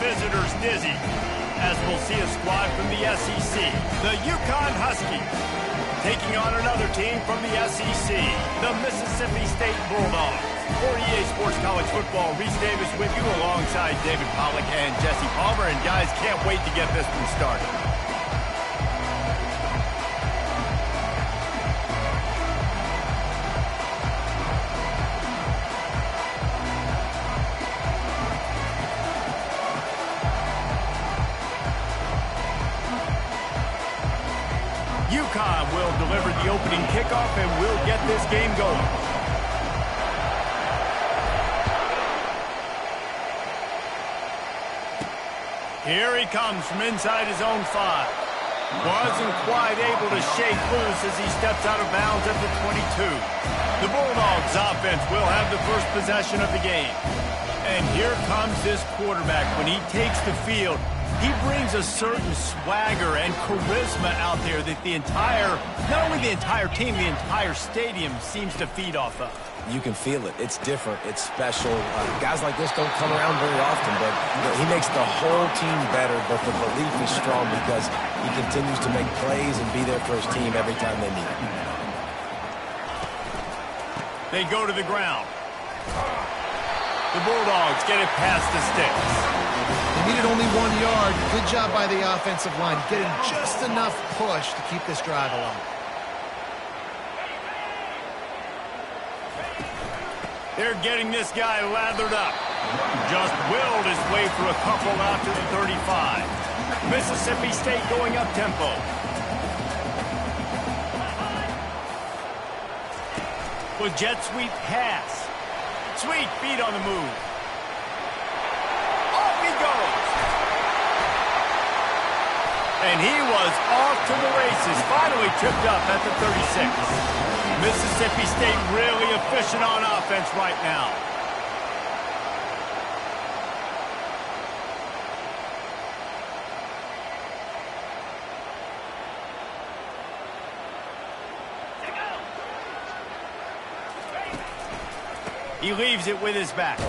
visitors dizzy, as we'll see a squad from the SEC, the UConn Huskies, taking on another team from the SEC, the Mississippi State Bulldogs. For EA Sports College Football, Reese Davis with you alongside David Pollack and Jesse Palmer. And guys, can't wait to get this one started. UConn will deliver the opening kickoff and we'll get this game going. Here he comes from inside his own 5. Wasn't quite able to shake loose as he steps out of bounds at the 22. The Bulldogs offense will have the first possession of the game. And here comes this quarterback. When he takes the field, he brings a certain swagger and charisma out there that the entire, not only the entire team, the entire stadium seems to feed off of. You can feel it. It's different. It's special. Guys like this don't come around very often, but he makes the whole team better, but the belief is strong because he continues to make plays and be there for his team every time they need him. They go to the ground. The Bulldogs get it past the sticks. They needed only 1 yard. Good job by the offensive line, getting just enough push to keep this drive alive. They're getting this guy lathered up. Just willed his way through a couple out to the 35. Mississippi State going up tempo. With jet sweep pass. Sweet feet on the move. Off he goes. And he was off to the races. Finally tripped up at the 36. Mississippi State really efficient on offense right now. He leaves it with his back.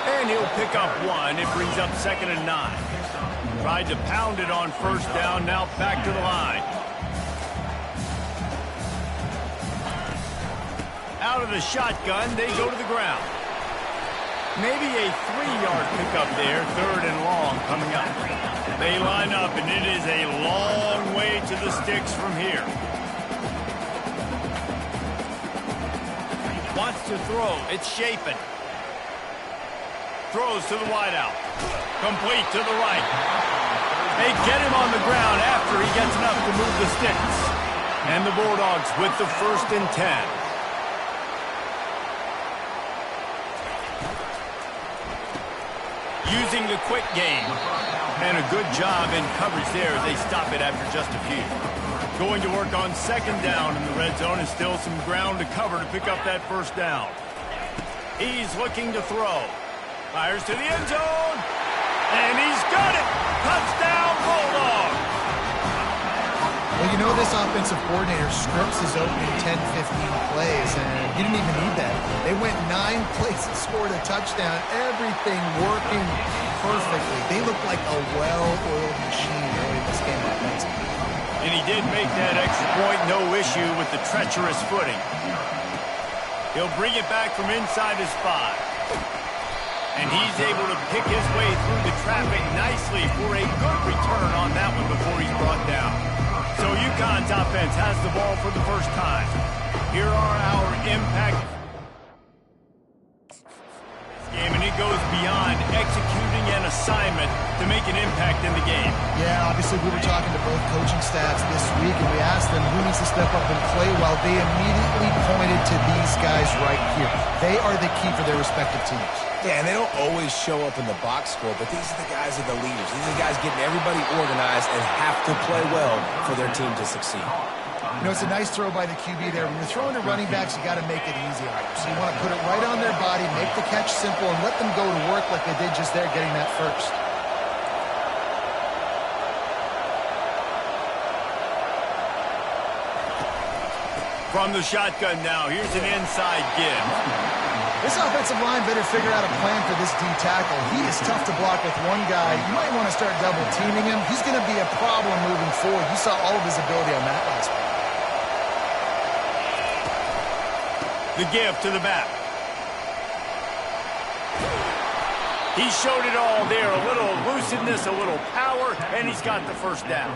And he'll pick up 1. It brings up 2nd and 9. Tried to pound it on first down, now back to the line. Out of the shotgun, they go to the ground. Maybe a 3-yard pickup there, 3rd and long coming up. They line up, and it is a long way to the sticks from here. Wants to throw, it's Chapin. Throws to the wideout. Complete to the right. They get him on the ground after he gets enough to move the sticks. And the Bulldogs with the 1st and 10. Using the quick game. And a good job in coverage there as they stop it after just a few. Going to work on 2nd down in the red zone and still some ground to cover to pick up that 1st down. He's looking to throw. Fires to the end zone. And he's got it. Touchdown, Bulldogs. Well, you know this offensive coordinator scripts his opening 10, 15 plays, and he didn't even need that. They went 9 plays and scored a touchdown. Everything working perfectly. They look like a well-oiled machine early in this game offensively. And he did make that extra point, no issue with the treacherous footing. He'll bring it back from inside his 5. And he's able to pick his way through the traffic nicely for a good return on that one before he's brought down. So UConn's offense has the ball for the first time. Here are our impact game, and it goes beyond executing an assignment to make an impact in the game. Yeah, obviously we were talking to both coaching staffs this week, and we asked them who needs to step up and play well. They immediately pointed to these guys right here. They are the key for their respective teams. Yeah, and they don't always show up in the box score, but these are the guys that are the leaders. These are the guys getting everybody organized and have to play well for their team to succeed. You know, it's a nice throw by the QB there. When you're throwing to running backs, you got to make it easy on them. So you want to put it right on their body, make the catch simple, and let them go to work like they did just there, getting that first. From the shotgun now, here's an inside give. This offensive line better figure out a plan for this D tackle. He is tough to block with one guy. You might want to start double teaming him. He's going to be a problem moving forward. You saw all of his ability on that last one. The give to the back. He showed it all there. A little elusiveness, a little power, and he's got the first down.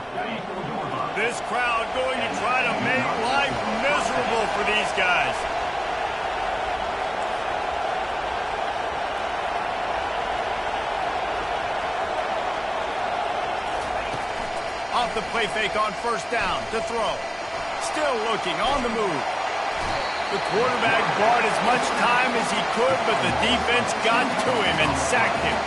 This crowd going to try to make life miserable for these guys. Off the play fake on first down to throw. Still looking on the move. The quarterback bought as much time as he could, but the defense got to him and sacked him.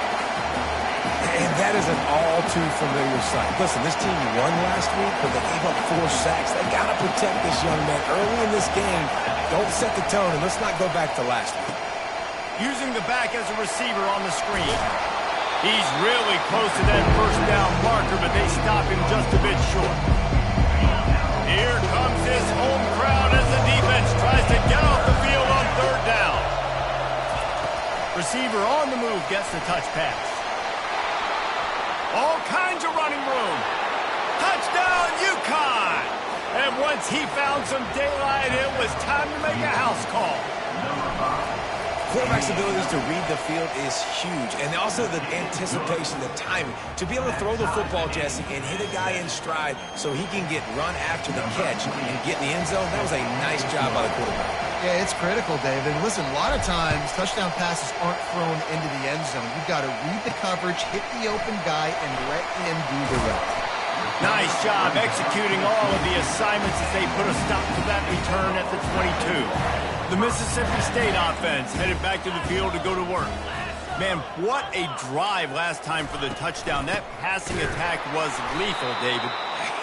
And that is an all-too-familiar sight. Listen, this team won last week, but they gave up 4 sacks. They got to protect this young man early in this game. Don't set the tone, and let's not go back to last week. Using the back as a receiver on the screen. He's really close to that first down marker, but they stop him just a bit short. Here comes his home crowd as the defense tries to get off the field on third down. Receiver on the move gets the touch pass. All kinds of running room. Touchdown, UConn! And once he found some daylight, it was time to make a house call. Quarterback's abilities to read the field is huge, and also the anticipation, the timing. To be able to throw the football, Jesse, and hit a guy in stride so he can get run after the catch and get in the end zone, that was a nice job by the quarterback. Yeah, it's critical, David. Listen, a lot of times, touchdown passes aren't thrown into the end zone. You've got to read the coverage, hit the open guy, and let him do the rest. Nice job executing all of the assignments as they put a stop to that return at the 22. The Mississippi State offense headed back to the field to go to work. Man, what a drive last time for the touchdown. That passing attack was lethal, David.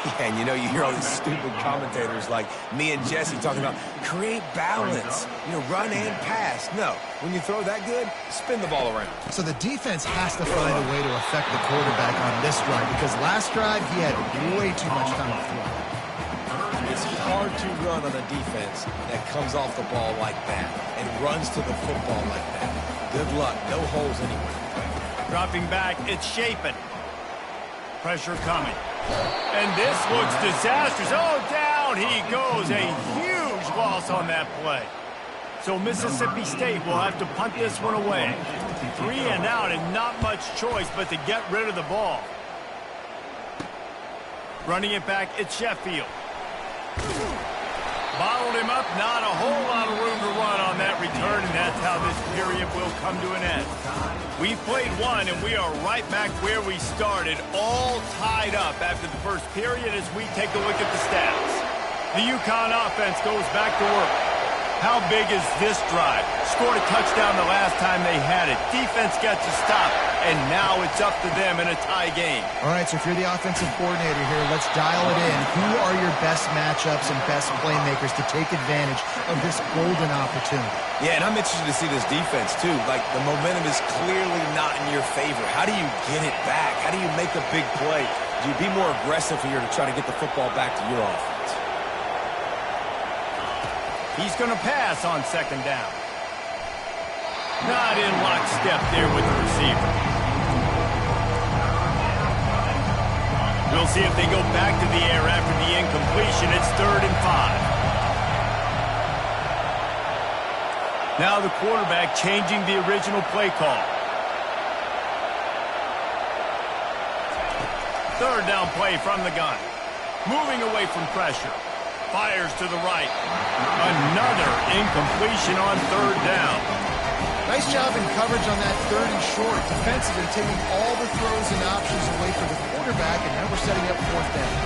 Yeah, and you know, you hear all these stupid commentators like me and Jesse talking about create balance, run and pass. No, when you throw that good, spin the ball around. So the defense has to find a way to affect the quarterback on this drive because last drive he had way too much time to throw. It's hard to run on a defense that comes off the ball like that and runs to the football like that. Good luck. No holes anywhere. Dropping back, it's Shapen. Pressure coming. And this looks disastrous. Oh, down he goes. A huge loss on that play. So Mississippi State will have to punt this one away. 3 and out and not much choice but to get rid of the ball. Running it back, it's Sheffield. Bottled him up, not a whole lot of room to run on that return, and that's how this period will come to an end. We've played one, and we are right back where we started, all tied up after the first period as we take a look at the stats. The UConn offense goes back to work. How big is this drive? Scored a touchdown the last time they had it. Defense gets a stop, and now it's up to them in a tie game. All right, so if you're the offensive coordinator here, let's dial it in. Who are your best matchups and best playmakers to take advantage of this golden opportunity? Yeah, and I'm interested to see this defense, too. Like, the momentum is clearly not in your favor. How do you get it back? How do you make a big play? Do you be more aggressive here to try to get the football back to your offense? He's going to pass on second down. Not in lockstep there with the receiver. We'll see if they go back to the air after the incompletion. It's 3rd and 5. Now the quarterback changing the original play call. 3rd down play from the gun. Moving away from pressure. Fires to the right. Another incompletion on 3rd down. Nice job in coverage on that 3rd and short. Defensively taking all the throws and options away from the quarterback, and now we're setting up 4th down.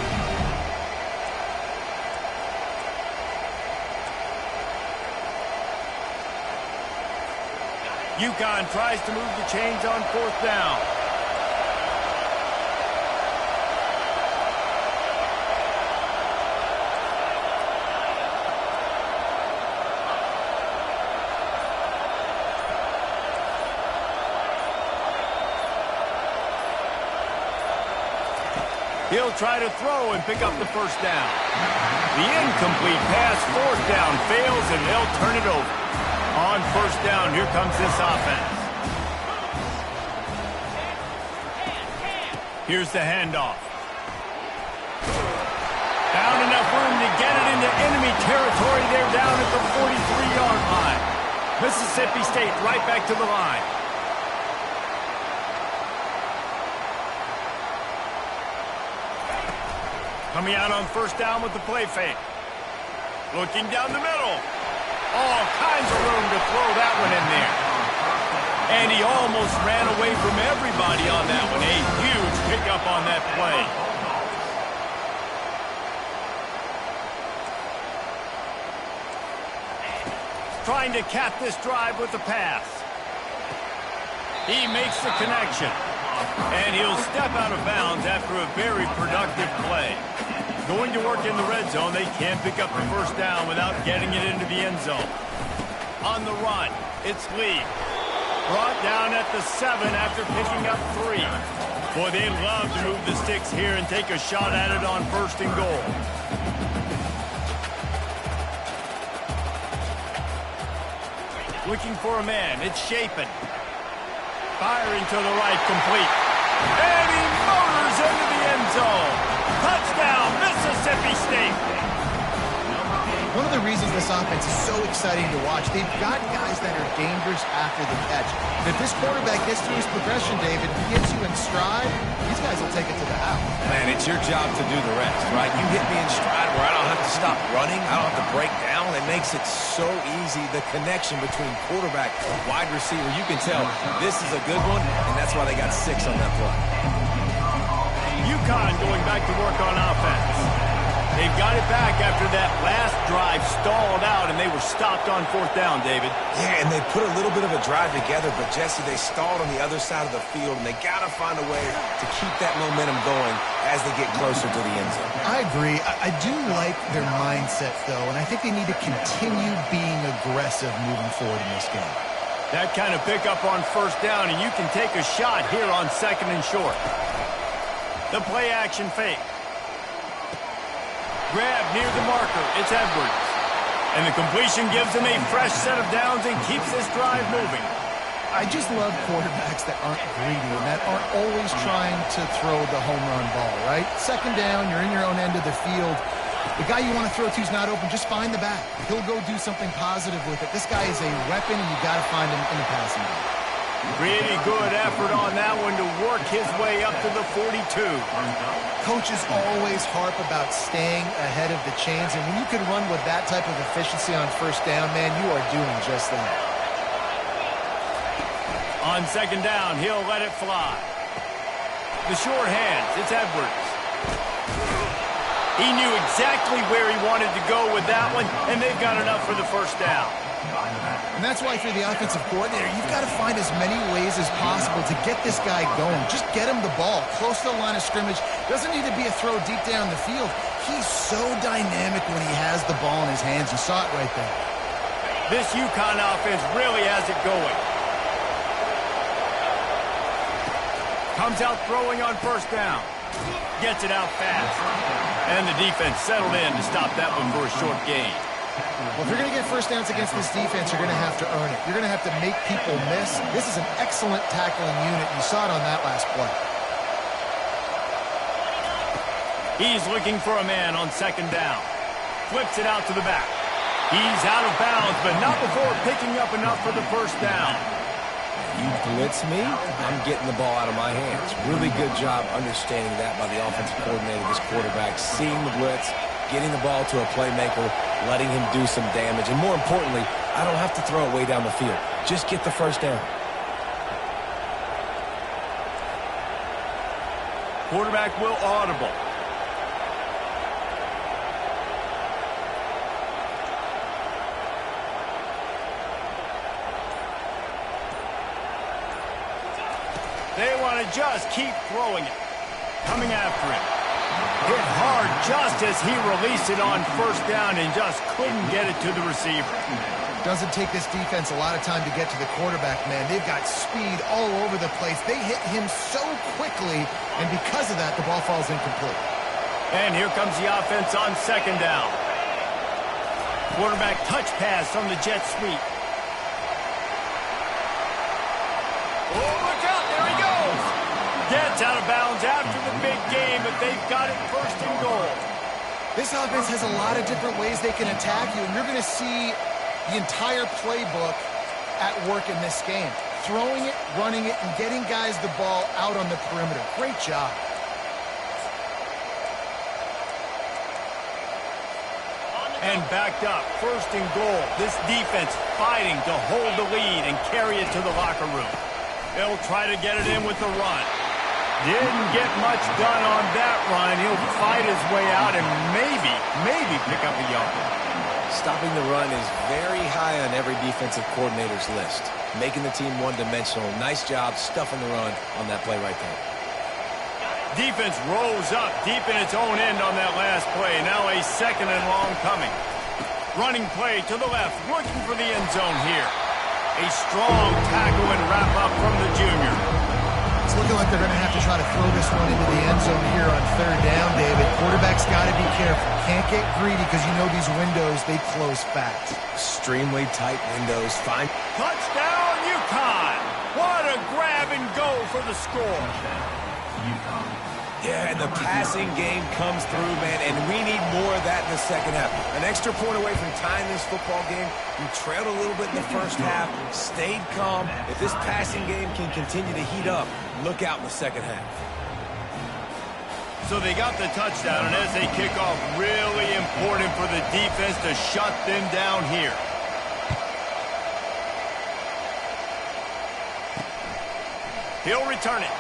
UConn tries to move the chains on 4th down. He'll try to throw and pick up the first down. The incomplete pass, fourth down, fails, and they'll turn it over. On first down, here comes this offense. Here's the handoff. Found enough room to get it into enemy territory. They're down at the 43-yard line. Mississippi State right back to the line. Coming out on first down with the play fake. Looking down the middle. All kinds of room to throw that one in there. And he almost ran away from everybody on that one. A huge pickup on that play. Trying to cap this drive with the pass. He makes the connection. And he'll step out of bounds after a very productive play. Going to work in the red zone, they can't pick up the first down without getting it into the end zone. On the run, it's Lee. Brought down at the 7 after picking up 3. Boy, they love to move the sticks here and take a shot at it on first and goal. Looking for a man, it's Shapen. Firing to the right, complete. And he motors into the end zone. Touchdown, Mississippi State. One of the reasons this offense is so exciting to watch, they've got guys that are dangerous after the catch. And if this quarterback gets to his progression, David, he gets you in stride, these guys will take it to the house. Man, it's your job to do the rest, right? You hit me in stride where I don't have to stop running. I don't have to break down. It makes it so easy. The connection between quarterback and wide receiver, you can tell this is a good one, and that's why they got 6 on that play. UConn going back to work on offense. They've got it back after that last drive stalled out, and they were stopped on fourth down, David. Yeah, and they put a little bit of a drive together, but, Jesse, they stalled on the other side of the field, and they got to find a way to keep that momentum going as they get closer to the end zone. I agree. I do like their mindset, though, and I think they need to continue being aggressive moving forward in this game. That kind of pickup on first down, and you can take a shot here on second and short. The play action fake. Grab near the marker. It's Edwards. And the completion gives him a fresh set of downs and keeps this drive moving. I just love quarterbacks that aren't greedy and that aren't always trying to throw the home run ball, right? Second down, you're in your own end of the field. The guy you want to throw to is not open. Just find the back. He'll go do something positive with it. This guy is a weapon, and you got to find him in the passing game. Pretty good effort on that one to work his way up to the 42. Coaches always harp about staying ahead of the chains, and when you can run with that type of efficiency on first down, man, you are doing just that. On second down, he'll let it fly. The short hands, it's Edwards. He knew exactly where he wanted to go with that one, and they've got enough for the first down. And that's why, if you're the offensive coordinator, you've got to find as many ways as possible to get this guy going. Just get him the ball close to the line of scrimmage. Doesn't need to be a throw deep down the field. He's so dynamic when he has the ball in his hands. You saw it right there. This UConn offense really has it going. Comes out throwing on first down. Gets it out fast. And the defense settled in to stop that one for a short gain. Well, if you're going to get first downs against this defense, you're going to have to earn it. You're going to have to make people miss. This is an excellent tackling unit. You saw it on that last play. He's looking for a man on second down. Flips it out to the back. He's out of bounds, but not before picking up enough for the first down. You blitz me, I'm getting the ball out of my hands. Really good job understanding that by the offensive coordinator, this quarterback, seeing the blitz, getting the ball to a playmaker, letting him do some damage. And more importantly, I don't have to throw it way down the field. Just get the first down. Quarterback will audible. They want to just keep throwing it. Coming after him. Hit hard just as he released it on first down and just couldn't get it to the receiver. Doesn't take this defense a lot of time to get to the quarterback, man. They've got speed all over the place. They hit him so quickly, and because of that, the ball falls incomplete. And here comes the offense on second down. Quarterback touch pass on the jet sweep. Oh, look out, there he goes. Gets out of bounds after the big game, but they've got it first and goal. This offense has a lot of different ways they can attack you, and you're going to see the entire playbook at work in this game. Throwing it, running it, and getting guys the ball out on the perimeter. Great job. And backed up, first and goal. This defense fighting to hold the lead and carry it to the locker room. They'll try to get it in with the run. Didn't get much done on that run. He'll fight his way out and maybe pick up a yard. Stopping the run is very high on every defensive coordinator's list. Making the team one-dimensional. Nice job stuffing the run on that play right there. Defense rolls up deep in its own end on that last play. Now a second and long coming. Running play to the left, looking for the end zone here. A strong tackle and wrap up from the junior. It's looking like they're going to have to try to throw this one into the end zone here on third down, David. Quarterback's got to be careful. Can't get greedy because you know these windows, they close fast. Extremely tight windows. Fine. Touchdown, UConn. What a grab and go for the score. Yeah, and the passing game comes through, man, and we need more of that in the second half. An extra point away from tying this football game. We trailed a little bit in the first half, stayed calm. If this passing game can continue to heat up, look out in the second half. So they got the touchdown, and as they kick off, really important for the defense to shut them down here. He'll return it.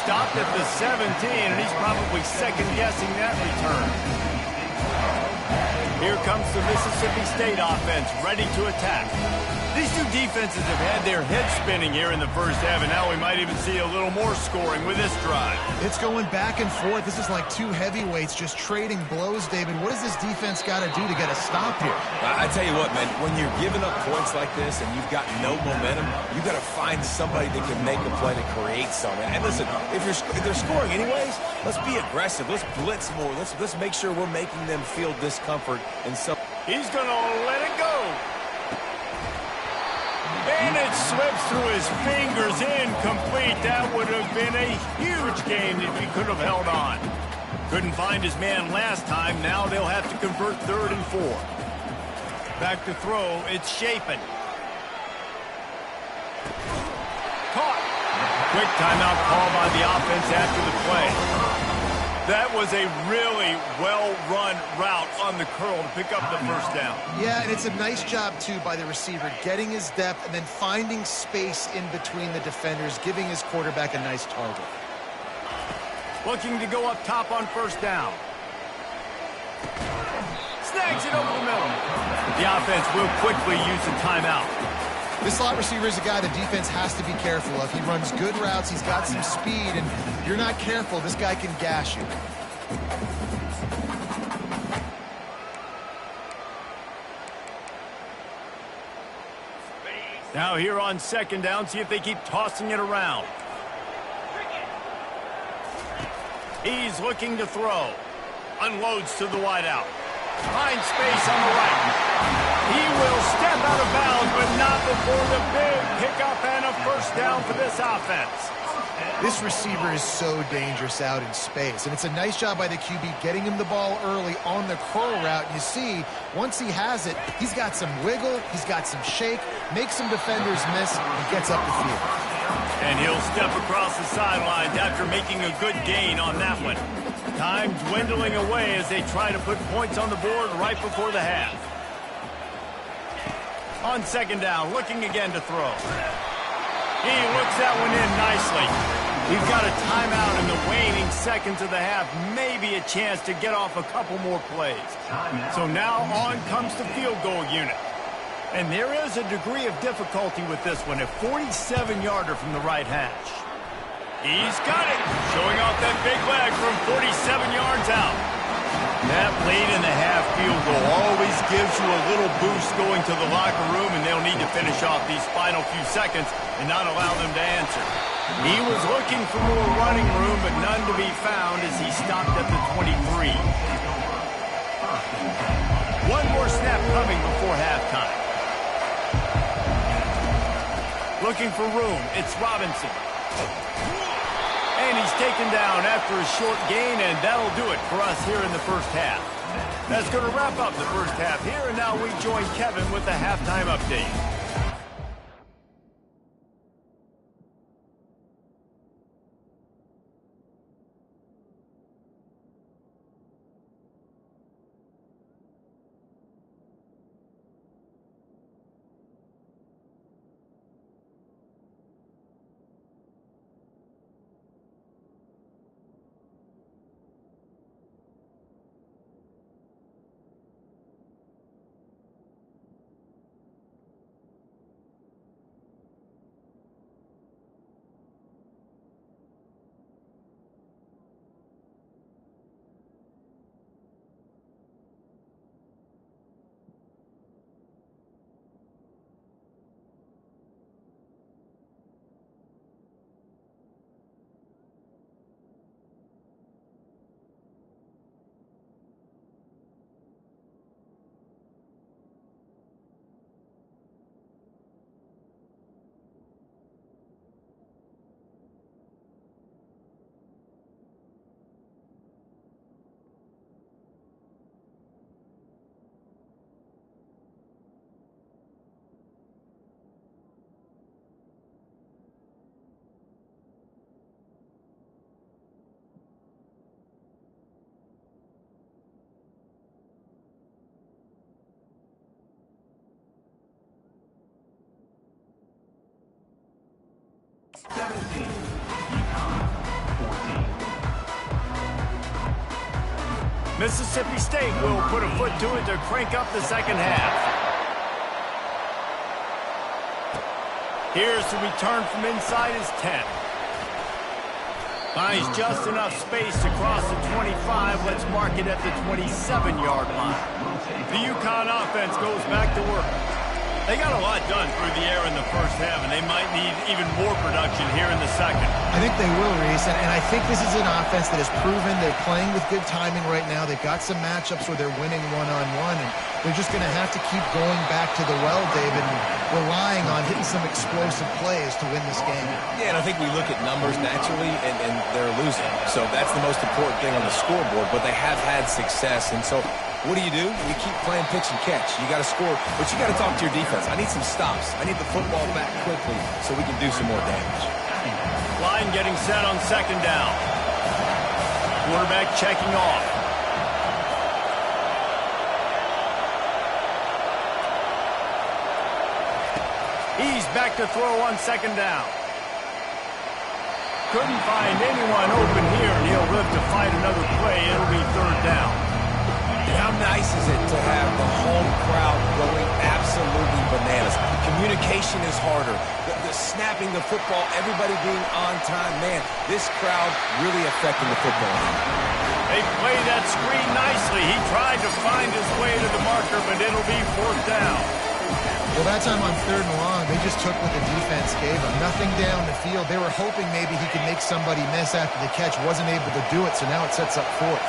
Stopped at the 17, and he's probably second-guessing that return. Here comes the Mississippi State offense, ready to attack. These two defenses have had their heads spinning here in the first half, and now we might even see a little more scoring with this drive. It's going back and forth. This is like two heavyweights just trading blows, David. What does this defense got to do to get a stop here? I tell you what, man, when you're giving up points like this and you've got no momentum, you got to find somebody that can make a play to create something. And listen, if they're scoring anyways, let's be aggressive. Let's blitz more. Let's make sure we're making them feel discomfort in some. He's going to let it go. And it slips through his fingers, incomplete. That would have been a huge game if he could have held on. Couldn't find his man last time. Now they'll have to convert third and 4. Back to throw. It's Shapen. Caught. Quick timeout call by the offense after the play. That was a really well-run route on the curl to pick up the first down. Yeah, and it's a nice job, too, by the receiver, getting his depth and then finding space in between the defenders, giving his quarterback a nice target. Looking to go up top on first down. Snags it over the middle. The offense will quickly use the timeout. This slot receiver is a guy the defense has to be careful of. He runs good routes, he's got some speed, and if you're not careful, this guy can gash you. Now here on second down, see if they keep tossing it around. He's looking to throw. Unloads to the wideout. Finds space on the right. He will step out of bounds, but not before the big pickup and a first down for this offense. This receiver is so dangerous out in space, and it's a nice job by the QB getting him the ball early on the curl route. You see, once he has it, he's got some wiggle, he's got some shake, makes some defenders miss, and gets up the field. And he'll step across the sidelines after making a good gain on that one. Time dwindling away as they try to put points on the board right before the half. On second down, looking again to throw. He looks that one in nicely. We've got a timeout in the waning seconds of the half. Maybe a chance to get off a couple more plays. So now on comes the field goal unit. And there is a degree of difficulty with this one, a 47-yarder from the right hash. He's got it. Showing off that big leg from 47 yards out. That late in the half field goal always gives you a little boost going to the locker room, and they'll need to finish off these final few seconds and not allow them to answer. He was looking for more running room, but none to be found as he stopped at the 23. One more snap coming before halftime. Looking for room, it's Robinson. And he's taken down after a short gain, and that'll do it for us here in the first half. That's going to wrap up the first half here, and now we join Kevin with the halftime update. Mississippi State will put a foot to it to crank up the second half. Here's the return from inside his 10. Finds just enough space to cross the 25. Let's mark it at the 27-yard line. The UConn offense goes back to work. They got a lot done through the air in the first half, and they might need even more production here in the second. I think they will, Reese, and I think this is an offense that has proven they're playing with good timing right now. They've got some matchups where they're winning one-on-one, and they're just going to have to keep going back to the well, David, and relying on hitting some explosive plays to win this game. Yeah, and I think we look at numbers naturally, and they're losing. So that's the most important thing on the scoreboard, but they have had success, and so what do? You keep playing pitch and catch. You got to score, but you got to talk to your defense. I need some stops. I need the football back quickly so we can do some more damage. Line getting set on second down. Quarterback checking off. He's back to throw on second down. Couldn't find anyone open here, and he'll live to fight another play. It'll be third down. How nice is it to have the home crowd going absolutely bananas? Communication is harder. The snapping the football, everybody being on time. Man, this crowd really affecting the football game. They play that screen nicely. He tried to find his way to the marker, but it'll be fourth down. Well, that time on third and long, they just took what the defense gave them. Nothing down the field. They were hoping maybe he could make somebody miss after the catch. Wasn't able to do it, so now it sets up fourth.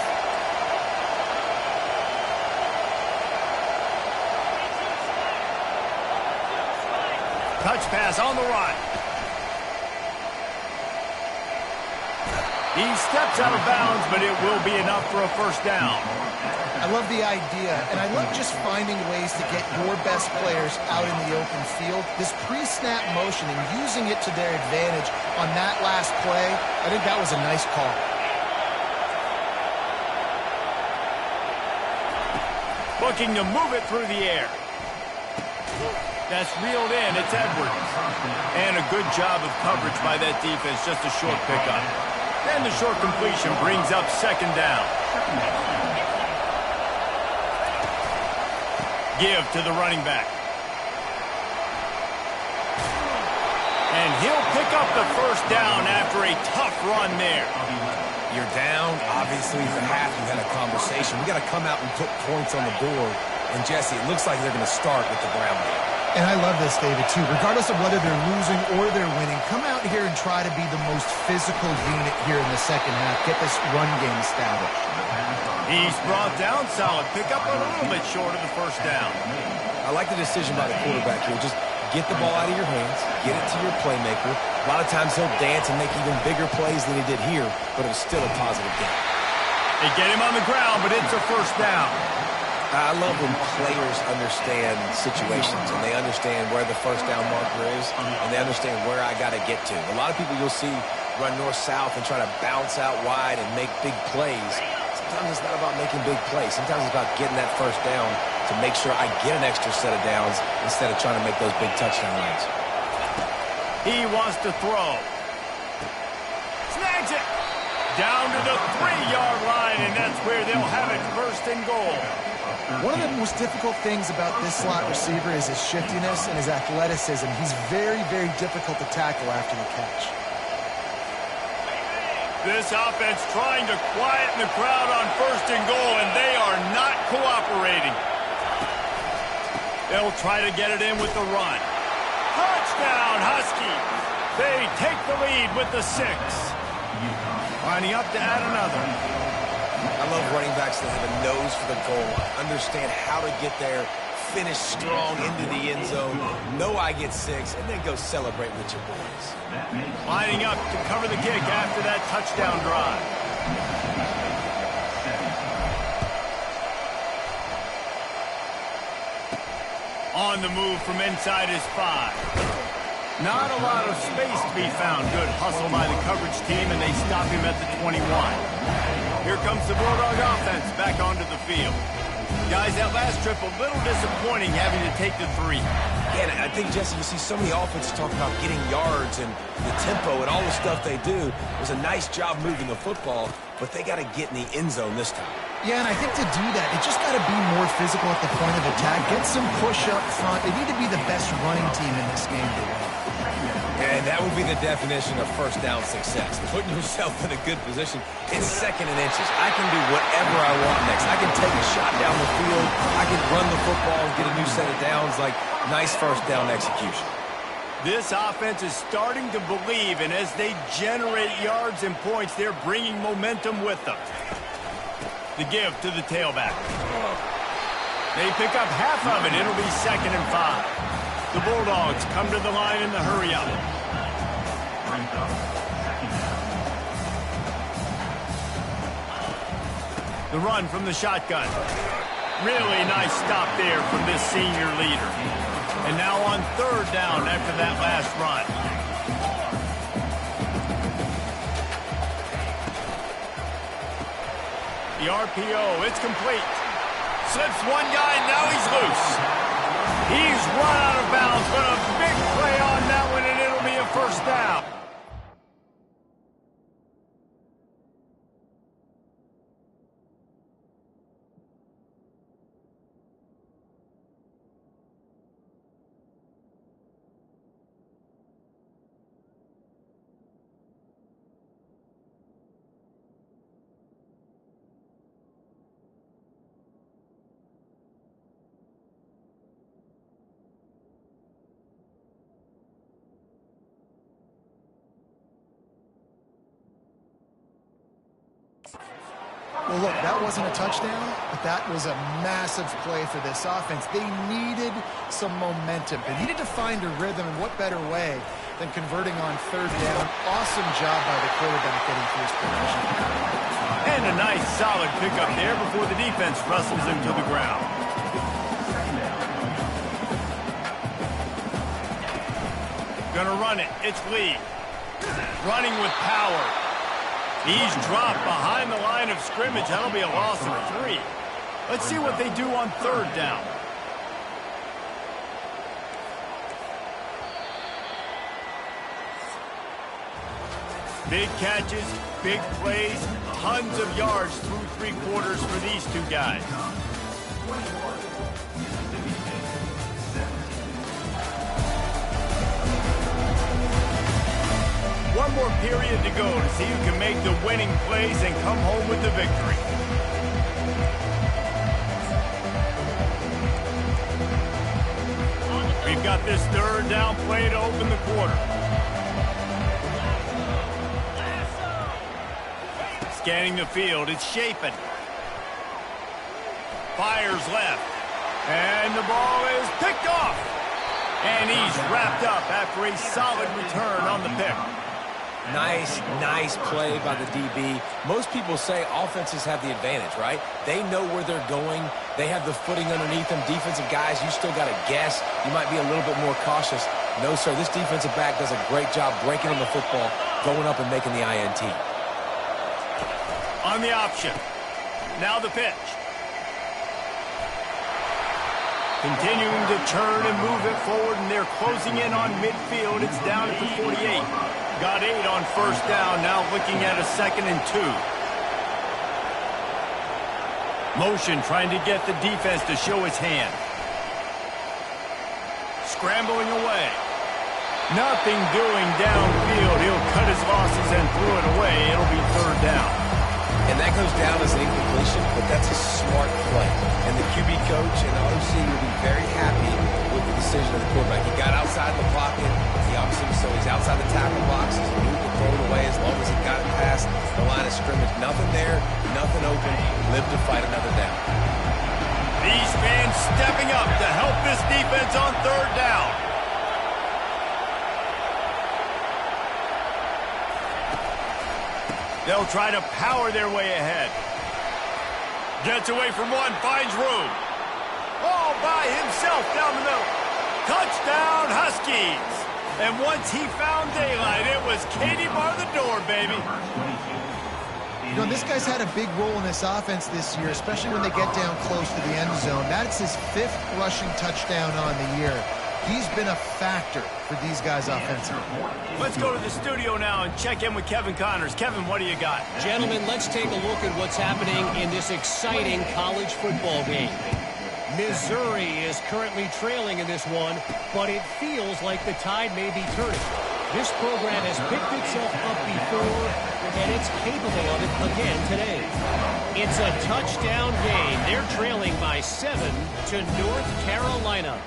Touch pass on the run. He steps out of bounds, but it will be enough for a first down. I love the idea, and I love just finding ways to get your best players out in the open field. This pre-snap motion and using it to their advantage on that last play, I think that was a nice call. Looking to move it through the air. That's reeled in. It's Edwards. And a good job of coverage by that defense. Just a short pickup. And the short completion brings up second down. Give to the running back. And he'll pick up the first down after a tough run there. You're down. Obviously, at the half, you had a conversation. We got to come out and put points on the board. And, Jesse, it looks like they're going to start with the ground game. And I love this, David, too. Regardless of whether they're losing or they're winning, come out here and try to be the most physical unit here in the second half. Get this run game established. He's brought down solid. Pick up a little bit short of the first down. I like the decision by the quarterback here. Just get the ball out of your hands, get it to your playmaker. A lot of times he'll dance and make even bigger plays than he did here, but it was still a positive game. They get him on the ground, but it's a first down. I love when players understand situations and they understand where the first down marker is and they understand where I got to get to. A lot of people you'll see run north-south and try to bounce out wide and make big plays. Sometimes it's not about making big plays. Sometimes it's about getting that first down to make sure I get an extra set of downs instead of trying to make those big touchdown runs. He wants to throw. Snags it. Down to the 3-yard line, and that's where they'll have it, first and goal. One of the most difficult things about this slot receiver is his shiftiness and his athleticism. He's very, very difficult to tackle after the catch. This offense trying to quieten the crowd on first and goal, and they are not cooperating. They'll try to get it in with the run. Touchdown, Huskies. They take the lead with the 6. Lining up to add another. I love running backs that have a nose for the goal, understand how to get there, finish strong into the end zone, know I get 6, and then go celebrate with your boys. Lining up to cover the kick after that touchdown drive. On the move from inside his 5. Not a lot of space to be found. Good hustle by the coverage team, and they stop him at the 21. Here comes the Bulldog offense back onto the field. Guys, that last trip a little disappointing having to take the 3. Yeah, I think, Jesse, you see so many offenses talk about getting yards and the tempo and all the stuff they do. It was a nice job moving the football, but they got to get in the end zone this time. Yeah, and I think to do that, it just got to be more physical at the point of attack. Get some push up front. They need to be the best running team in this game to win. And that would be the definition of first down success. Putting yourself in a good position. It's 2nd and inches. I can do whatever I want next. I can take a shot down the field. I can run the football and get a new set of downs. Like, nice first down execution. This offense is starting to believe, and as they generate yards and points, they're bringing momentum with them. The give to the tailback. They pick up half of it. It'll be 2nd and 5. The Bulldogs come to the line in the hurry-up. The run from the shotgun. Really nice stop there from this senior leader. And now on 3rd down after that last run. The RPO, it's complete. Slips one guy, now he's loose. He's run out of bounds, but a big play on that one, and it'll be a first down. Well, look, that wasn't a touchdown, but that was a massive play for this offense. They needed some momentum. They needed to find a rhythm, and what better way than converting on 3rd down. Awesome job by the quarterback getting through his progression. And a nice, solid pickup there before the defense wrestles him to the ground. Gonna run it. It's Lee. Running with power. He's dropped behind the line of scrimmage. That'll be a loss of 3. Let's see what they do on 3rd down. Big catches, big plays, tons of yards through 3 quarters for these 2 guys. One more period to go to see who can make the winning plays and come home with the victory. We've got this third down play to open the quarter. Scanning the field, it's Shapen. Fires left. And the ball is picked off. And he's wrapped up after a solid return on the pick. Nice play by the DB. Most people say offenses have the advantage, right? They know where they're going. They have the footing underneath them. Defensive guys, you still got to guess. You might be a little bit more cautious. No, sir, this defensive back does a great job breaking on the football, going up and making the INT. On the option. Now the pitch. Continuing to turn and move it forward, and they're closing in on midfield. It's down at the 48. Got 8 on first down, now looking at a 2nd and 2. Motion trying to get the defense to show its hand. Scrambling away. Nothing doing downfield. He'll cut his losses and throw it away. It'll be third down. And that goes down as an incompletion, but that's a smart play. And the QB coach and the OC will be very happy with the decision of the quarterback. He got outside the pocket. He obviously, so he's outside the tackle box. He moved to throw it away as long as he got it past the line of scrimmage. Nothing there, nothing open. Live to fight another down. These fans stepping up to help this defense on third down. They'll try to power their way ahead. Gets away from one, finds room. All by himself down the middle. Touchdown, Huskies. And once he found daylight, it was Katie bar the door, baby. You know, this guy's had a big role in this offense this year, especially when they get down close to the end zone. That's his 5th rushing touchdown on the year. He's been a factor for these guys offensively. Let's go to the studio now and check in with Kevin Connors. Kevin, what do you got? Gentlemen, let's take a look at what's happening in this exciting college football game. Missouri is currently trailing in this one, but it feels like the tide may be turning. This program has picked itself up before, and it's capable of it again today. It's a touchdown game. They're trailing by 7 to North Carolina.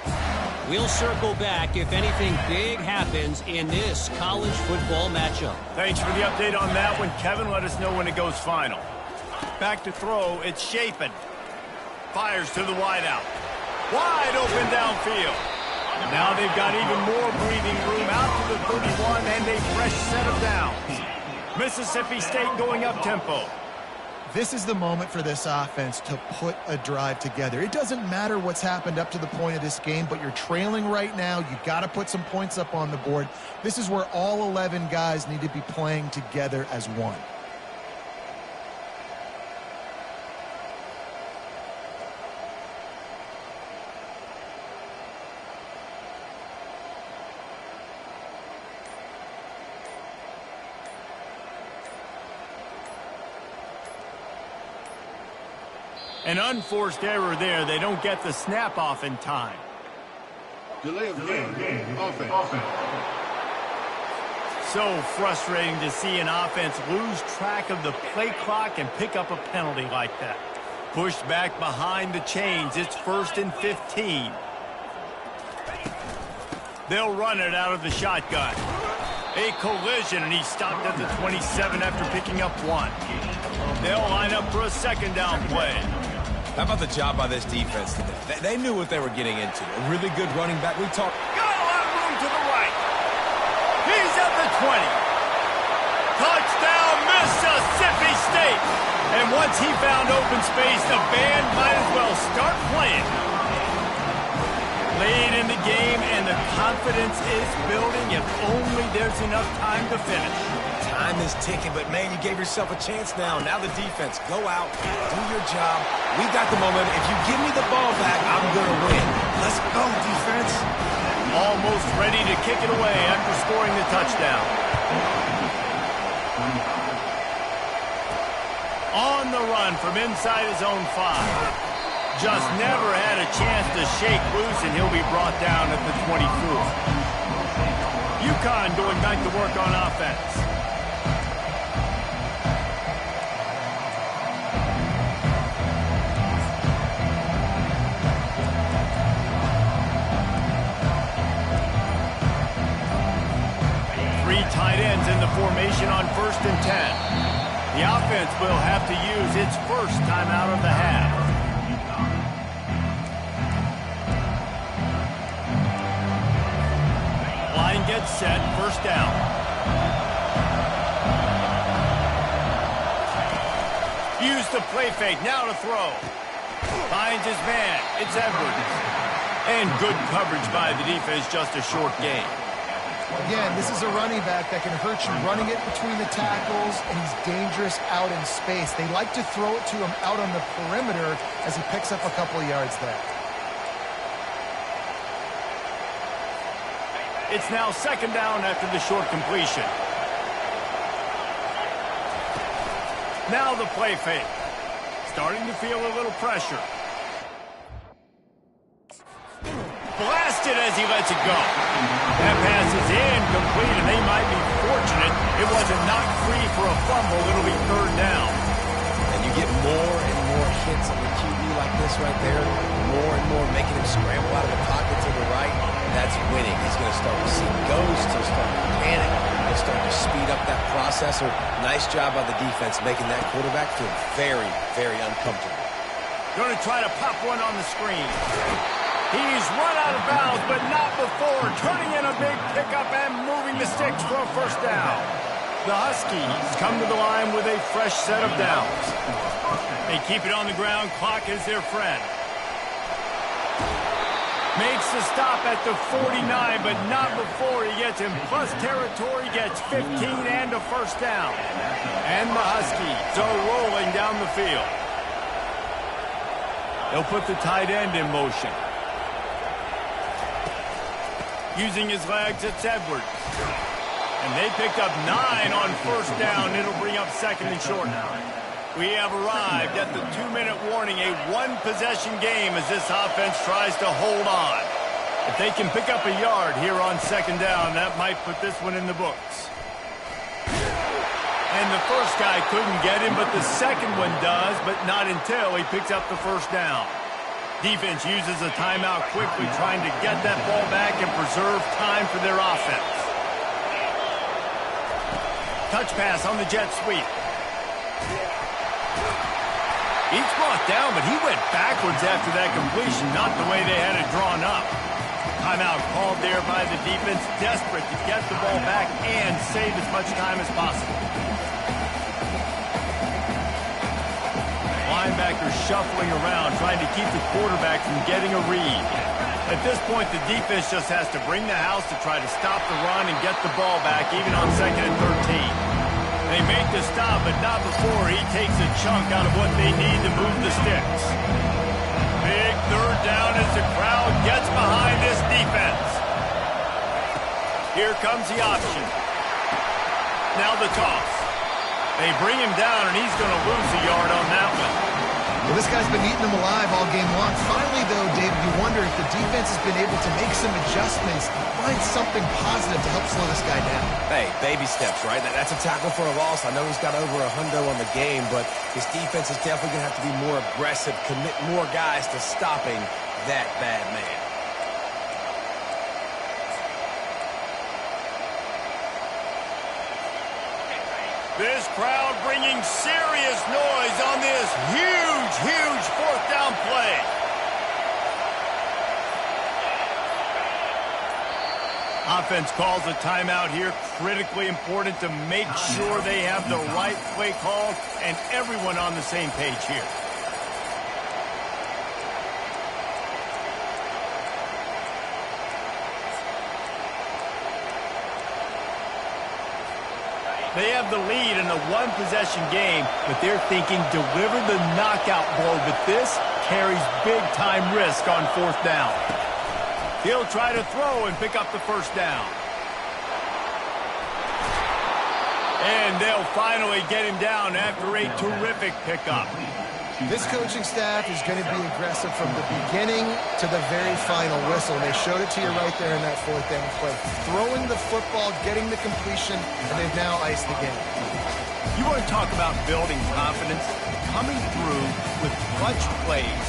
We'll circle back if anything big happens in this college football matchup. Thanks for the update on that one, Kevin. Let us know when it goes final. Back to throw, it's Shapen. Fires to the wideout. Wide open downfield. Now they've got even more breathing room out to the 31 and a fresh set of downs. Mississippi State going up tempo. This is the moment for this offense to put a drive together. It doesn't matter what's happened up to the point of this game, but you're trailing right now. You got to put some points up on the board. This is where all 11 guys need to be playing together as one. An unforced error there. They don't get the snap off in time. Delay of game. Offense. So frustrating to see an offense lose track of the play clock and pick up a penalty like that. Pushed back behind the chains. It's 1st and 15. They'll run it out of the shotgun. A collision, and he stopped at the 27 after picking up 1. They'll line up for a 2nd down play. How about the job by this defense today? They knew what they were getting into. A really good running back. We talked. Got a lot of room to the right. He's at the 20. Touchdown, Mississippi State. And once he found open space, the band might as well start playing. Late in the game, and the confidence is building if only there's enough time to finish. Time is ticking, but man, you gave yourself a chance now. Now the defense, go out, do your job. We got the momentum. If you give me the ball back, I'm going to win. Let's go, defense. Almost ready to kick it away after scoring the touchdown. On the run from inside his own 5. Just never had a chance to shake loose, and he'll be brought down at the 24. UConn going back to work on offense. tight ends in the formation on 1st and 10. The offense will have to use its first timeout of the half. Line gets set, 1st down. Use the play fake, now to throw. Finds his man, it's Edwards. And good coverage by the defense, just a short gain. Again, this is a running back that can hurt you running it between the tackles, and he's dangerous out in space. They like to throw it to him out on the perimeter as he picks up a couple of yards there. It's now 2nd down after the short completion. Now the play fake. Starting to feel a little pressure. Blasted as he lets it go. That pass is incomplete, and they might be fortunate it wasn't knocked free for a fumble. It'll be 3rd down. And you get more and more hits on the QB like this right there. More and more making him scramble out of the pocket to the right. That's winning. He's going to start to see ghosts. He'll start to panic. He'll start to speed up that processor. Nice job by the defense making that quarterback feel very, very uncomfortable. Going to try to pop one on the screen. He's run out of bounds, but not before. Turning in a big pickup and moving the sticks for a 1st down. The Huskies come to the line with a fresh set of downs. They keep it on the ground. Clock is their friend. Makes the stop at the 49, but not before he gets in plus territory, gets 15 and a 1st down. And the Huskies are rolling down the field. They'll put the tight end in motion. Using his legs, it's Edwards. And they picked up 9 on 1st down. It'll bring up 2nd and short now. We have arrived at the 2-minute warning, a 1-possession game as this offense tries to hold on. If they can pick up a yard here on 2nd down, that might put this one in the books. And the first guy couldn't get him, but the second one does, but not until he picks up the 1st down. Defense uses a timeout quickly, trying to get that ball back and preserve time for their offense. Touch pass on the jet sweep. He's brought down, but he went backwards after that completion, not the way they had it drawn up. Timeout called there by the defense, desperate to get the ball back and save as much time as possible. Linebackers shuffling around, trying to keep the quarterback from getting a read. At this point, the defense just has to bring the house to try to stop the run and get the ball back, even on 2nd and 13. They make the stop, but not before he takes a chunk out of what they need to move the sticks. Big 3rd down as the crowd gets behind this defense. Here comes the option. Now the toss. They bring him down, and he's going to lose a yard on that one. Well, this guy's been eating them alive all game long. Finally, though, David, you wonder if the defense has been able to make some adjustments, find something positive to help slow this guy down. Hey, baby steps, right? That's a tackle for a loss. I know he's got over $100 on the game, but his defense is definitely going to have to be more aggressive, commit more guys to stopping that bad man. This crowd bringing serious noise on this huge, huge 4th down play. Offense calls a timeout here. Critically important to make sure they have the right play call and everyone on the same page here. They have the lead in a 1-possession game, but they're thinking deliver the knockout blow, but this carries big-time risk on 4th down. He'll try to throw and pick up the 1st down. And they'll finally get him down after a terrific pickup. This coaching staff is going to be aggressive from the beginning to the very final whistle. And they showed it to you right there in that 4th down play. Throwing the football, getting the completion, and they've now iced the game. You want to talk about building confidence? Coming through with clutch plays,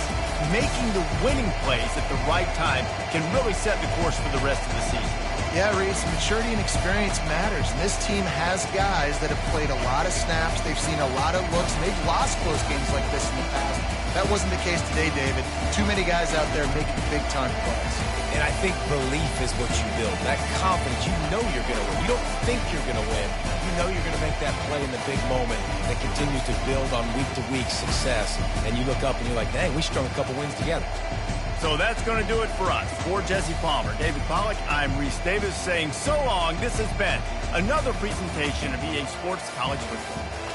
making the winning plays at the right time can really set the course for the rest of the season. Yeah, Reese, maturity and experience matters. And this team has guys that have played a lot of snaps. They've seen a lot of looks, and they've lost close games like this in the past. That wasn't the case today, David. Too many guys out there making big-time plays. And I think belief is what you build. That confidence, you know you're going to win. You don't think you're going to win. You know you're going to make that play in the big moment that continues to build on week-to-week success. And you look up and you're like, dang, we strung a couple wins together. So that's going to do it for us. For Jesse Palmer, David Pollack, I'm Reese Davis saying so long. This has been another presentation of EA Sports College Football.